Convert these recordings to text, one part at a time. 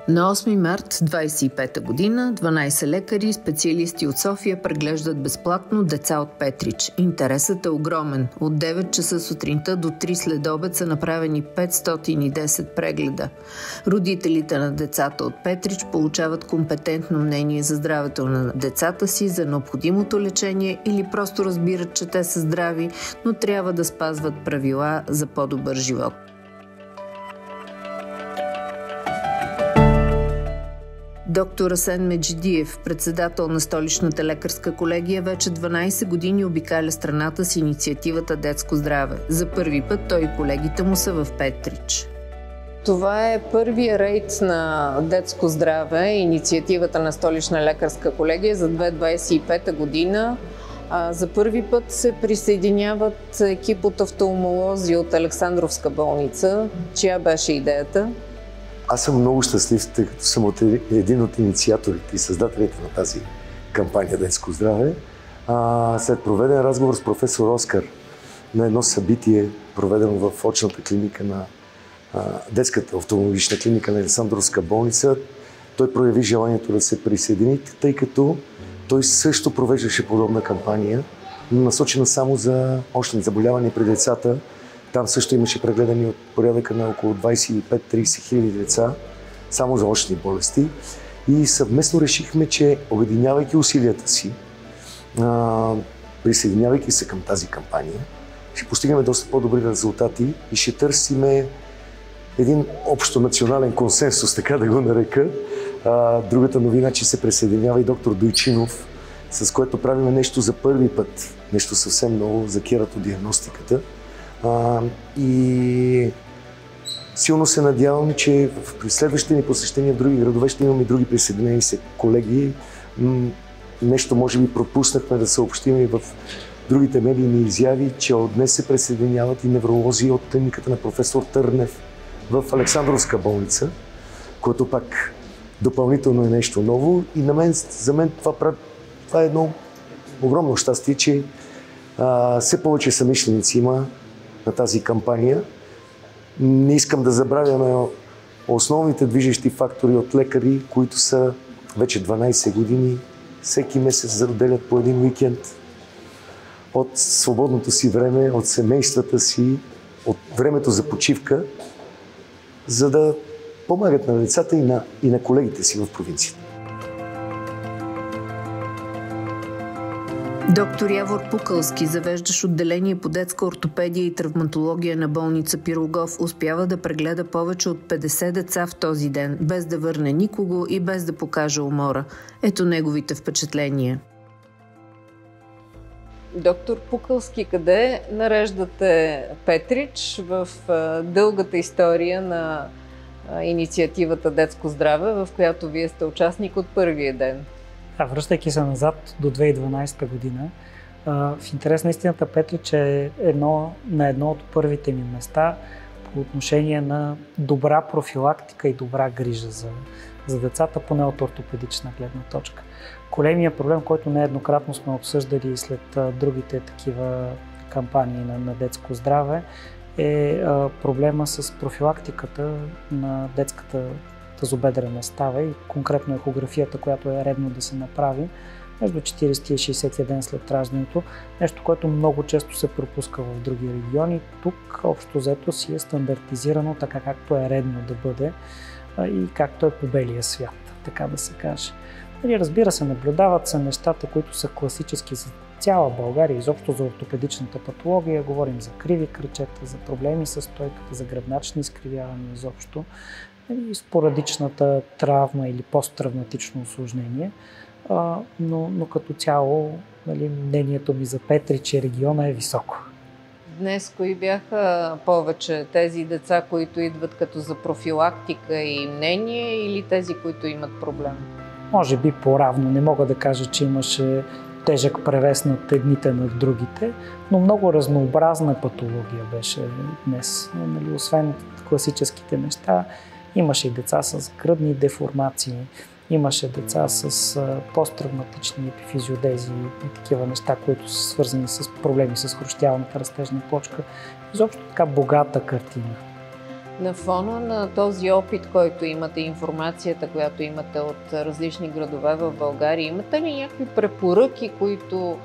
На 8 март 25 година 12 лекари, специалисти от София преглеждат безплатно деца от Петрич. Интересът е огромен. От 9 часа сутринта до 3 следобед са направени 510 прегледа. Родителите на децата от Петрич получават компетентно мнение за здравето на децата си, за необходимото лечение или просто разбират, че те са здрави, но трябва да спазват правила за по-добър живот. Доктор Асен Меджидиев, председател на Столичната лекарска колегия, вече 12 години обикаля страната с инициативата Детско здраве. За първи път той и колегите му са в Петрич. Това е първият рейд на Детско здраве, инициативата на Столична лекарска колегия за 2025 година. За първи път се присъединяват екип от офталмолози от Александровска болница. Чия беше идеята? Аз съм много щастлив, тъй като съм един от инициаторите и създателите на тази кампания Детско здраве. След проведен разговор с професор Оскар на едно събитие, проведено в очната клиника на детската офталмологична клиника на Александровска болница, той прояви желанието да се присъедини, тъй като той също провеждаше подобна кампания, насочена само за очни заболявания при децата. Там също имаше прегледани от порядъка на около 25-30 хиляди деца, само за очни болести. И съвместно решихме, че обединявайки усилията си, присъединявайки се към тази кампания, ще постигнем доста по-добри резултати и ще търсиме един общо национален консенсус, така да го нарека. Другата новина, че се присъединява и доктор Дойчинов, с което правим нещо за първи път, нещо съвсем ново за кератодиагностиката. И силно се надявам, че при следващите ни посещения в други градове ще имаме и други присъединени се колеги. Нещо може би пропуснахме да съобщим и в другите медийни изяви, че от днес се присъединяват и невролози от клиниката на професор Търнев в Александровска болница, което пак допълнително е нещо ново. И за мен това е едно огромно щастие, че все повече съмишленици има на тази кампания. Не искам да забравяме основните движещи фактори от лекари, които са вече 12 години, всеки месец заделят по един уикенд от свободното си време, от семействата си, от времето за почивка, за да помагат на децата и на колегите си в провинцията. Доктор Явор Пукълски, завеждащ отделение по детска ортопедия и травматология на болница Пирогов, успява да прегледа повече от 50 деца в този ден, без да върне никого и без да покаже умора. Ето неговите впечатления. Доктор Пукълски, къде нареждате Петрич в дългата история на инициативата Детско здраве, в която вие сте участник от първия ден? Връщайки се назад до 2012 година, в интерес на истината Петрич е на едно от първите ми места по отношение на добра профилактика и добра грижа за децата, поне от ортопедична гледна точка. Големият проблем, който нееднократно сме обсъждали след другите такива кампании на Детско здраве, е проблема с профилактиката на детската тазобедрена става и конкретно ехографията, която е редно да се направи между 40 и 60 ден след раждането. Нещо, което много често се пропуска в други региони. Тук общо взето си е стандартизирано така, както е редно да бъде и както е по белия свят, така да се каже. Разбира се, наблюдават се нещата, които са класически за цяла България, изобщо за ортопедичната патология. Говорим за криви кръчета, за проблеми с стойката, за гръбначни изкривявания изобщо. И спорадичната травма или посттравматично усложнение, но като цяло мнението ми за Петрич и региона е високо. Днес кои бяха повече? Тези деца, които идват като за профилактика и мнение, или тези, които имат проблем? Може би по-равно. Не мога да кажа, че имаше тежък превес над едните над другите, но много разнообразна патология беше днес. Освен класическите неща, имаше и деца с гръдни деформации, имаше деца с посттравматични епифизиодези и такива неща, които са свързани с проблеми с хрущялната растежна почка. Изобщо така богата картина. На фона на този опит, който имате, информацията, която имате от различни градове в България, имате ли някакви препоръки, които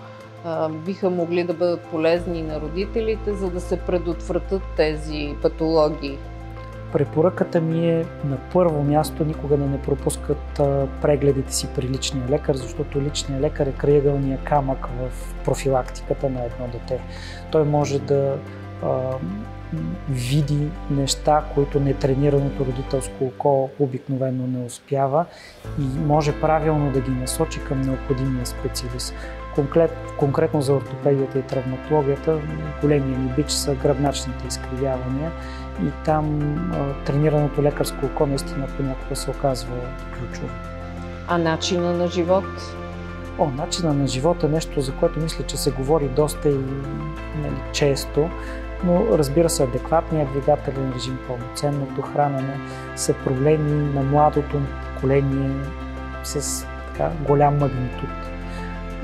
биха могли да бъдат полезни на родителите, за да се предотвратят тези патологии? Препоръката ми е на първо място никога да не пропускат прегледите си при личния лекар, защото личният лекар е крайъгълния камък в профилактиката на едно дете. Той може да види неща, които нетренираното родителско око обикновено не успява и може правилно да ги насочи към необходимия специалист. Конкретно за ортопедията и травматологията големия ни бич са гръбначните изкривявания и там тренираното лекарско око наистина понякога се оказва ключово. А начина на живот? Начина на живот е нещо, за което мисля, че се говори доста и често, но разбира се, адекватният двигателен режим, пълноценното хранене са проблеми на младото поколение с голям магнитуд.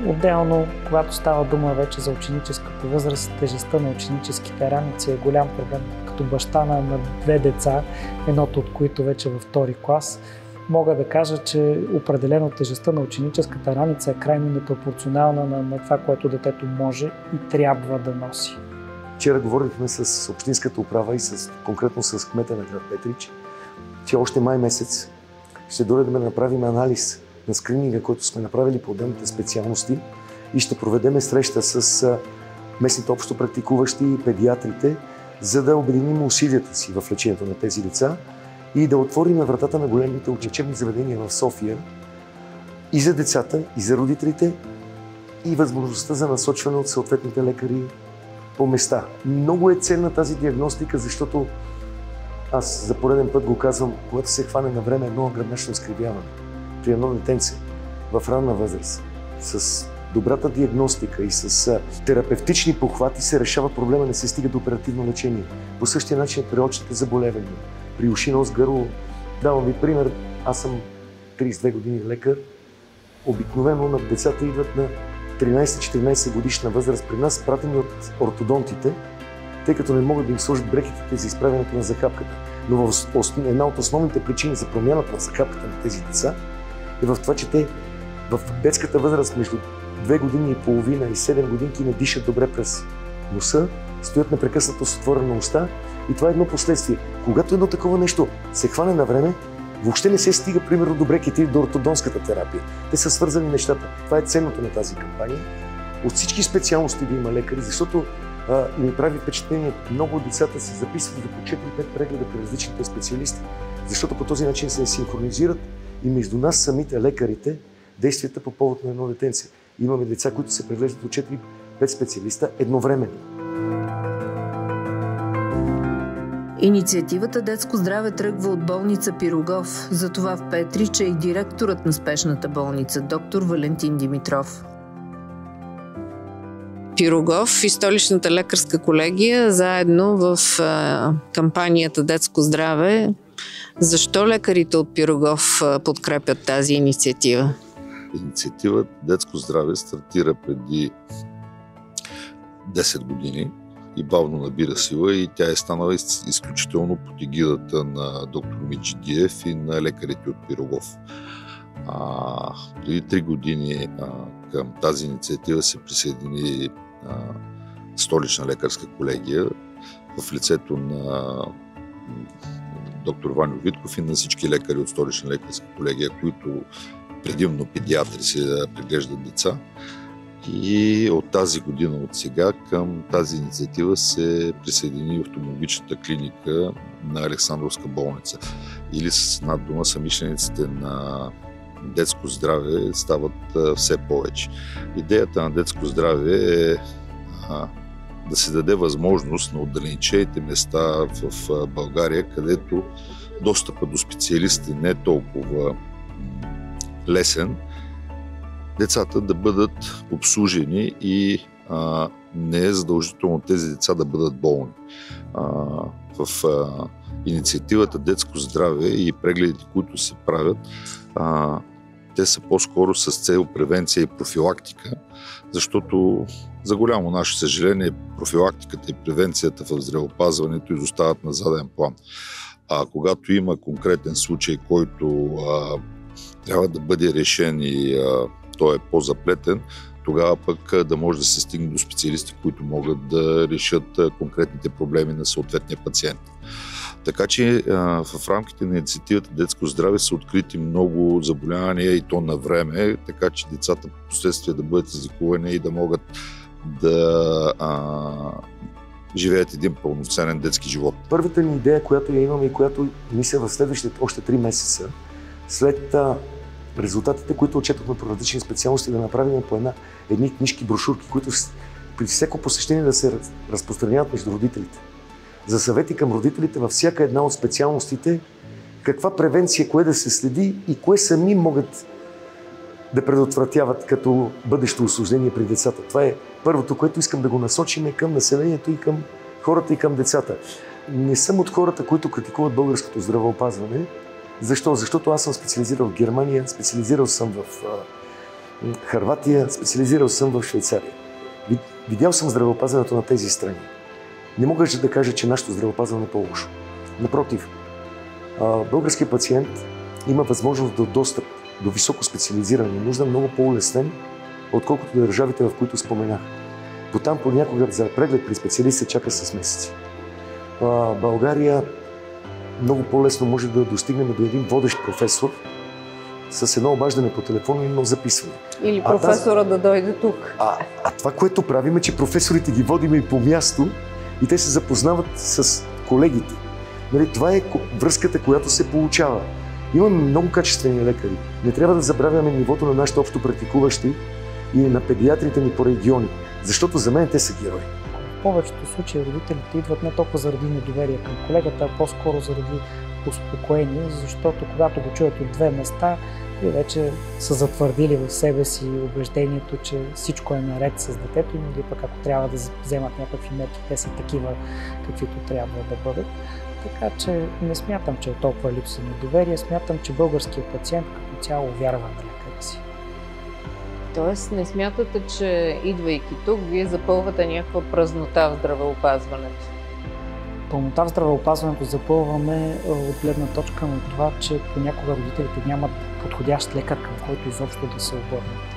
Отделно, когато става дума вече за ученическата възраст, тежестта на ученическите раници е голям проблем. Като баща на две деца, едното от които вече във втори клас, мога да кажа, че определено тежестта на ученическата раница е крайно непропорционална на това, което детето може и трябва да носи. Вчера говорихме с общинската управа и конкретно с кмета на град Петрич, че още май месец ще дойдем да направим анализ на скрининга, който сме направили по отделните специалности и ще проведем среща с местните общо практикуващи и педиатрите, за да обединим усилията си в лечението на тези деца и да отворим вратата на големите учебни заведения в София и за децата, и за родителите, и възможността за насочване от съответните лекари по места. Много е ценна тази диагностика, защото аз за пореден път го казвам, когато се хване на време едно гръбначно изкривяване при едно детенце в ранна възраст, с добрата диагностика и с терапевтични похвати се решава проблема, не се стига до оперативно лечение. По същия начин при очните заболевания, при уши, нос, гърло. Давам ви пример, аз съм 32 години лекар. Обикновено на децата идват на 13-14 годишна възраст при нас, пратени от ортодонтите, тъй като не могат да им сложат брекетите за изправянето на захапката. Но една от основните причини за промяната на захапката на тези деца е в това, че те в детската възраст между 2 години и половина и 7 годинки не дишат добре през носа, стоят непрекъснато с отворена уста и това е едно последствие. Когато едно такова нещо се хване на време, въобще не се стига, примерно, до брекети или до ортодонската терапия. Те са свързани нещата. Това е ценното на тази кампания. От всички специалности да има лекари, защото ми прави впечатление, много от децата се записват за по 4-5 прегледа при различните специалисти, защото по този начин се синхронизират и между нас самите лекарите действията по повод на едно детенце. Имаме деца, които се преглеждат от 4-5 специалиста едновременно. Инициативата Детско здраве тръгва от болница Пирогов. Затова в Петрич е и директорът на спешната болница, доктор Валентин Димитров. Пирогов и Столичната лекарска колегия заедно в кампанията Детско здраве. Защо лекарите от Пирогов подкрепят тази инициатива? Инициатива Детско здраве стартира преди 10 години и бавно набира сила и тя е станала изключително под егидата на доктор Миджидиев и на лекарите от Пирогов. Преди 3 години към тази инициатива се присъедини Столична лекарска колегия в лицето на доктор Ваньо Витков и на всички лекари от Столична лекарска колегия, които предимно педиатри се преглеждат деца. И от тази година, от сега, към тази инициатива се присъедини офталмологичната клиника на Александровска болница. Или с една дума, самишлениците на детско здраве стават все повече. Идеята на детско здраве е да се даде възможност на отдалечените места в България, където достъпът до специалисти не е толкова лесен, децата да бъдат обслужени и не е задължително тези деца да бъдат болни. В инициативата Детско здраве и прегледите, които се правят, те са по-скоро с цел превенция и профилактика, защото за голямо наше съжаление профилактиката и превенцията в здравеопазването изостават на заден план. А когато има конкретен случай, който трябва да бъде решен и той е по-заплетен, тогава пък да може да се стигне до специалисти, които могат да решат конкретните проблеми на съответния пациент. Така че в рамките на инициативата Детско здраве са открити много заболявания и то на време, така че децата в последствие да бъдат излекувани и да могат да живеят един пълноценен детски живот. Първата ни идея, която я имаме и която мисля в следващите още 3 месеца, след резултатите, които отчетохме по различни специалности, да направим по едни книжки, брошурки, които при всяко посещение да се разпространяват между родителите. За съвети към родителите във всяка една от специалностите, каква превенция, кое да се следи и кое сами могат да предотвратяват като бъдещо усложнение при децата. Това е първото, което искам да го насочим към населението и към хората и към децата. Не съм от хората, които критикуват българското здравеопазване. Защо? Защото аз съм специализирал в Германия, специализирал съм в Хърватия, специализирал съм в Швейцария. Видял съм здравеопазването на тези страни. Не мога да кажа, че нашето здравеопазване е по-лошо. Напротив, българският пациент има възможност до достъп до високо специализирана нужда много по-улеснен, отколкото държавите, в които споменах. Потам понякога за преглед при специалист се чака с месеци. България много по-лесно може да достигнем до един водещ професор с едно обаждане по телефона и едно записване. Или професора да дойде тук. Това, което правим е, че професорите ги водим и по място и те се запознават с колегите. Това е връзката, която се получава. Имаме много качествени лекари. Не трябва да забравяме нивото на нашите общо практикуващи и на педиатрите ни по региони, защото за мен те са герои. В повечето случаи родителите идват не толкова заради недоверие към колегата, а по-скоро заради успокоение, защото когато го чуят от 2 места, вече са затвърдили в себе си убеждението, че всичко е наред с детето им, или пък ако трябва да вземат някакви мерки, те са такива, каквито трябва да бъдат. Така че не смятам, че е толкова липса на доверие, смятам, че българският пациент като цяло вярва на лекаря си. Тоест не смятате, че идвайки тук, вие запълвате някаква празнота в здравеопазването? Пълнота в здравеопазването запълваме от гледна точка на това, че понякога родителите нямат подходящ лекар, към който изобщо да се обърнат.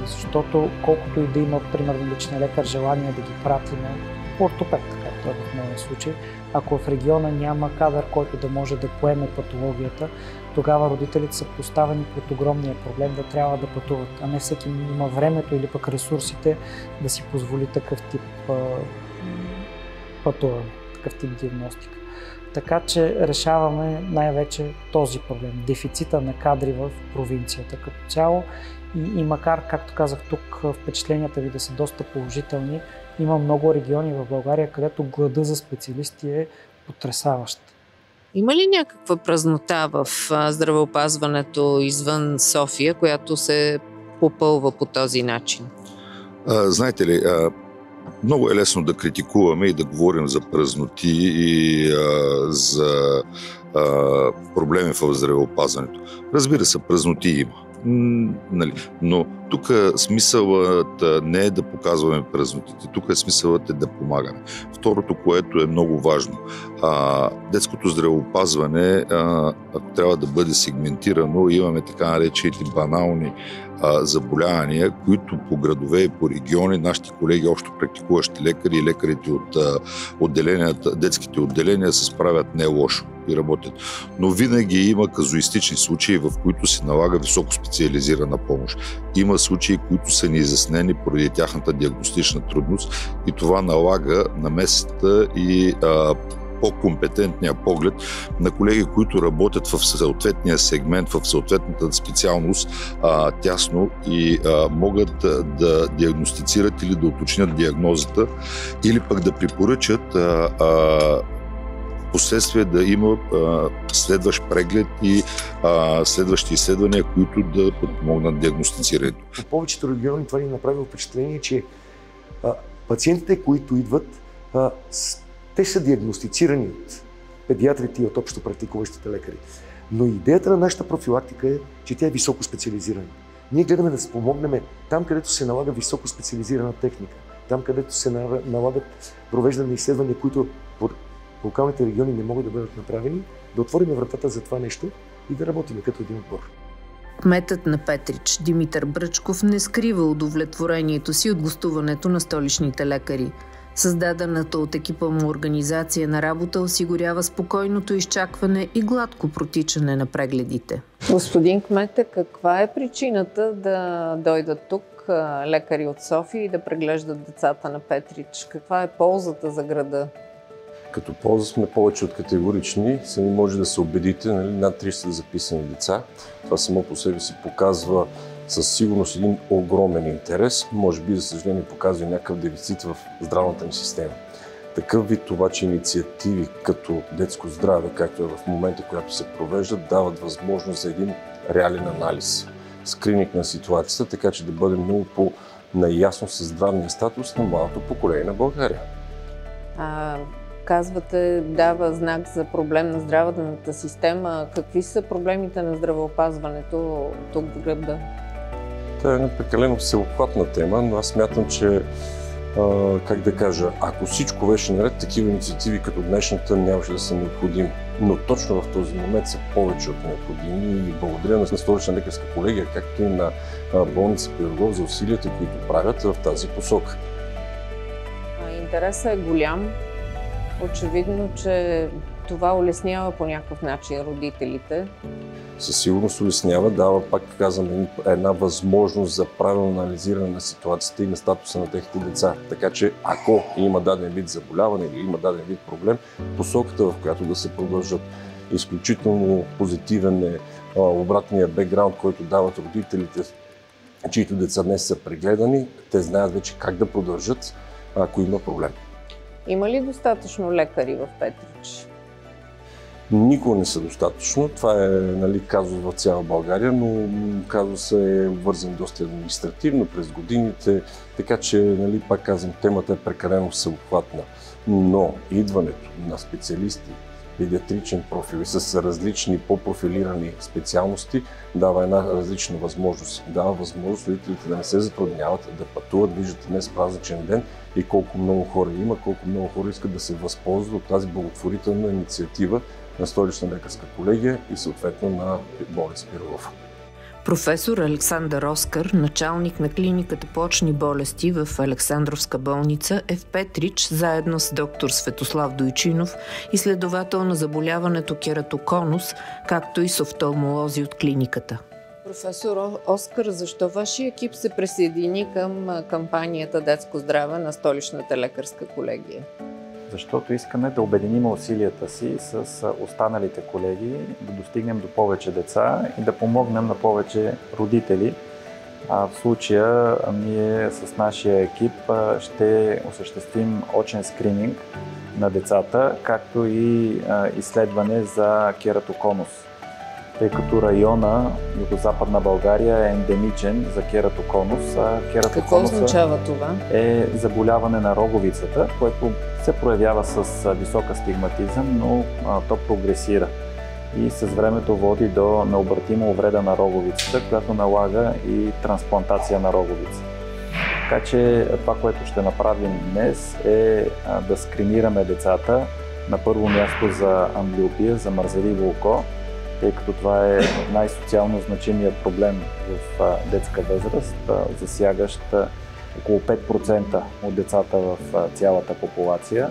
Защото колкото и да има, примерно, личен лекар желание да ги прати на ортопед, както е в моя случай, ако в региона няма кадър, който да може да поеме патологията, тогава родителите са поставени под огромния проблем да трябва да пътуват, а не всеки има времето или пък ресурсите да си позволи такъв тип пътуване, такъв тип диагностика. Така че решаваме най-вече този проблем, дефицита на кадри в провинцията като цяло и макар, както казах тук, впечатленията ви да са доста положителни, има много региони в България, където глада за специалисти е потресаващ. Има ли някаква празнота в здравеопазването извън София, която се попълва по този начин? Знаете ли, много е лесно да критикуваме и да говорим за празноти и за проблеми в здравеопазването. Разбира се, празноти има. Но тук смисълът не е да показваме празнотите, тук смисълът е да помагаме. Второто, което е много важно, детското здравеопазване, ако трябва да бъде сегментирано, имаме така наречените банални заболявания, които по градове и по региони нашите колеги, общо практикуващи лекари и лекарите от детските отделения се справят не лошо и работят. Но винаги има казуистични случаи, в които се налага високо специализирана помощ. Има случаи, които са неизяснени поради тяхната диагностична трудност и това налага намесата и по-компетентния поглед на колеги, които работят в съответния сегмент, в съответната специалност тясно и могат да диагностицират или да уточнят диагнозата или пък да препоръчат последствие да има следващ преглед и следващи изследвания, които да подпомогнат диагностицирането. В повечето региони това ни направи впечатление, че пациентите, които идват, те са диагностицирани от педиатрите и от общо практикуващите лекари. Но идеята на нашата профилактика е, че тя е високо специализирана. Ние гледаме да се помогнем там, където се налага високо специализирана техника, там, където се налагат провеждане изследвания, които в локалните региони не могат да бъдат направени, да отворим вратата за това нещо и да работим като един отбор. Кметът на Петрич Димитър Бръчков не скрива удовлетворението си от гостуването на столичните лекари. Създадената от екипа му организация на работа осигурява спокойното изчакване и гладко протичане на прегледите. Господин кмете, каква е причината да дойдат тук лекари от София и да преглеждат децата на Петрич? Каква е ползата за града? Като полза сме повече от категорични. Сами може да се убедите, над 300 записани деца. Това само по себе си показва със сигурност един огромен интерес. Може би, за съжаление, показва някакъв дефицит в здравната ни система. Такъв вид обаче инициативи като детско здраве, както е в момента, която се провеждат, дават възможност за един реален анализ, скрининг на ситуацията, така че да бъдем много по-наясно с здравния статус на младото поколение на България. Казвате, дава знак за проблем на здравната система. Какви са проблемите на здравеопазването тук в града? Това е една прекалено всеобхватна тема, но аз смятам, че ако всичко беше наред, такива инициативи като днешната нямаше да са необходими. Но точно в този момент са повече от необходими и благодаря на Столична лекарска колегия, както и на болница Пирогов за усилията, които правят в тази посока. Интересът е голям. Очевидно, че това улеснява по някакъв начин родителите. Със сигурност улеснява, дава, пак казвам, една възможност за правилно анализиране на ситуацията и на статуса на техните деца. Така че, ако има даден вид заболяване или има даден вид проблем, посоката, в която да се продължат. Изключително позитивен е обратния бекграунд, който дават родителите, чието деца днес са прегледани. Те знаят вече как да продължат, ако има проблем. Има ли достатъчно лекари в Петрич? Никога не са достатъчно. Това е казус в цяла България, но казусът е вързан доста административно през годините, така че, пак казвам, темата е прекалено всеобхватна. Но идването на специалисти, педиатричен профил и с различни по-профилирани специалности дава една различна възможност. Дава възможност родителите да не се затрудняват, да пътуват. Виждате днес празничен ден и колко много хора има, колко много хора искат да се възползват от тази благотворителна инициатива на Столична лекарска колегия и съответно на болница Пирогов. Професор Александър Оскар, началник на клиниката по очни болести в Александровска болница, е в Петрич заедно с доктор Светослав Дойчинов, изследовател на заболяването кератоконус, както и с офталмолози от клиниката. Професор Оскар, защо вашия екип се присъедини към кампанията Детско здраве на Столичната лекарска колегия? Защото искаме да обединим усилията си с останалите колеги, да достигнем до повече деца и да помогнем на повече родители. В случая ние с нашия екип ще осъществим очен скрининг на децата, както и изследване за кератоконус, тъй като района Югозападна България е ендемичен за кератоконус. Какво означава това? Е заболяване на роговицата, което се проявява с висока стигматизъм, но то прогресира и с времето води до необратима увреда на роговицата, която налага и трансплантация на роговица. Така че това, което ще направим днес е да скринираме децата на първо място за амблиопия, за мързеливо око, тъй като това е най-социално значимият проблем в детска възраст, засягащ около 5% от децата в цялата популация.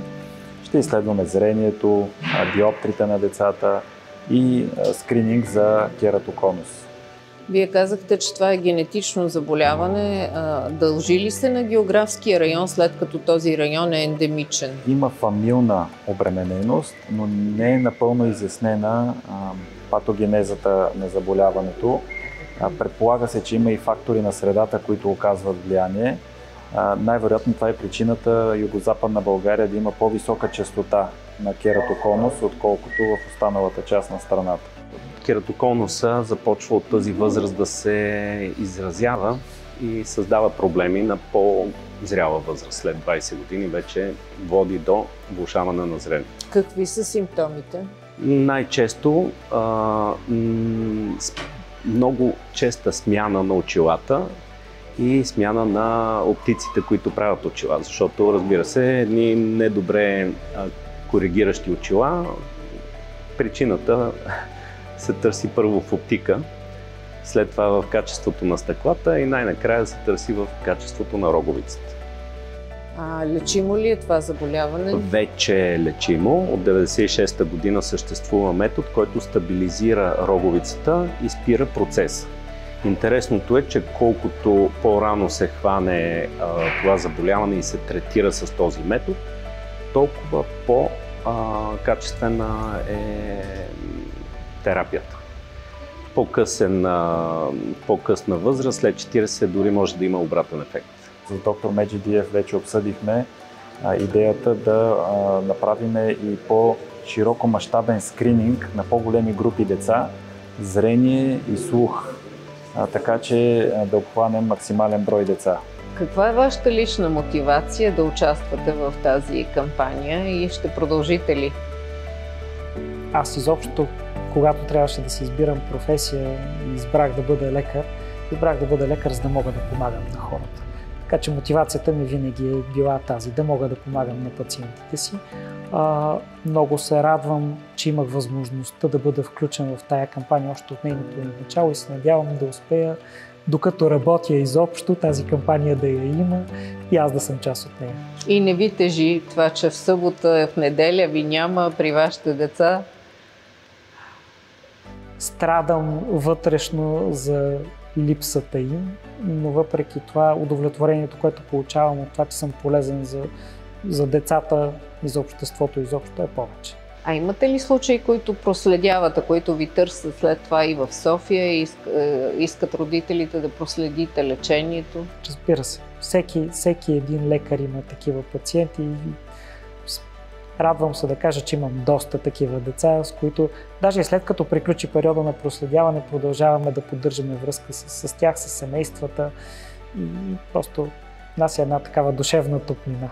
Ще изследваме зрението, диоптрите на децата и скрининг за кератоконус. Вие казахте, че това е генетично заболяване. Дължи ли се на географския район, след като този район е ендемичен? Има фамилна обремененост, но не е напълно изяснена патогенезата на заболяването. Предполага се, че има и фактори на средата, които оказват влияние. Най-вероятно това е причината Югозападна България да има по-висока честота на кератоконус, отколкото в останалата част на страната. Кератоконуса започва от тази възраст да се изразява и създава проблеми на по-зряла възраст. След 20 години вече води до влошаване на зрението. Какви са симптомите? Най-често много честа смяна на очилата и смяна на оптиците, които правят очила, защото, разбира се, едни недобре коригиращи очила причината се търси първо в оптика, след това в качеството на стъклата и най-накрая се търси в качеството на роговицата. Лечимо ли е това заболяване? Вече е лечимо. От 1996 година съществува метод, който стабилизира роговицата и спира процеса. Интересното е, че колкото по-рано се хване това заболяване и се третира с този метод, толкова по-качествена е терапията. По-късна възраст, след 40 дори може да има обратен ефект. С доктор Меджидиев вече обсъдихме идеята да направим и по-широко мащабен скрининг на по-големи групи деца, зрение и слух, така че да обхванем максимален брой деца. Каква е вашата лична мотивация да участвате в тази кампания и ще продължите ли? Аз изобщо, когато трябваше да си избирам професия, избрах да бъда лекар. Избрах да бъда лекар, за да мога да помагам на хората. Така че мотивацията ми винаги е била тази, да мога да помагам на пациентите си. Много се радвам, че имах възможността да бъда включен в тая кампания още от нейното начало и се надявам да успея, докато работя изобщо, тази кампания да я има и аз да съм част от нея. И не ви тежи това, че в събота, в неделя ви няма при вашите деца? Страдам вътрешно за липсата им, но въпреки това удовлетворението, което получавам от това, че съм полезен за децата и за обществото изобщо е повече. А имате ли случаи, които проследявате, които ви търсят след това и в София и искат родителите да проследите лечението? Разбира се. Всеки един лекар има такива пациенти. Радвам се да кажа, че имам доста такива деца, с които даже и след като приключи периода на проследяване, продължаваме да поддържаме връзка с тях, с семействата и просто нас е една такава душевна топлина.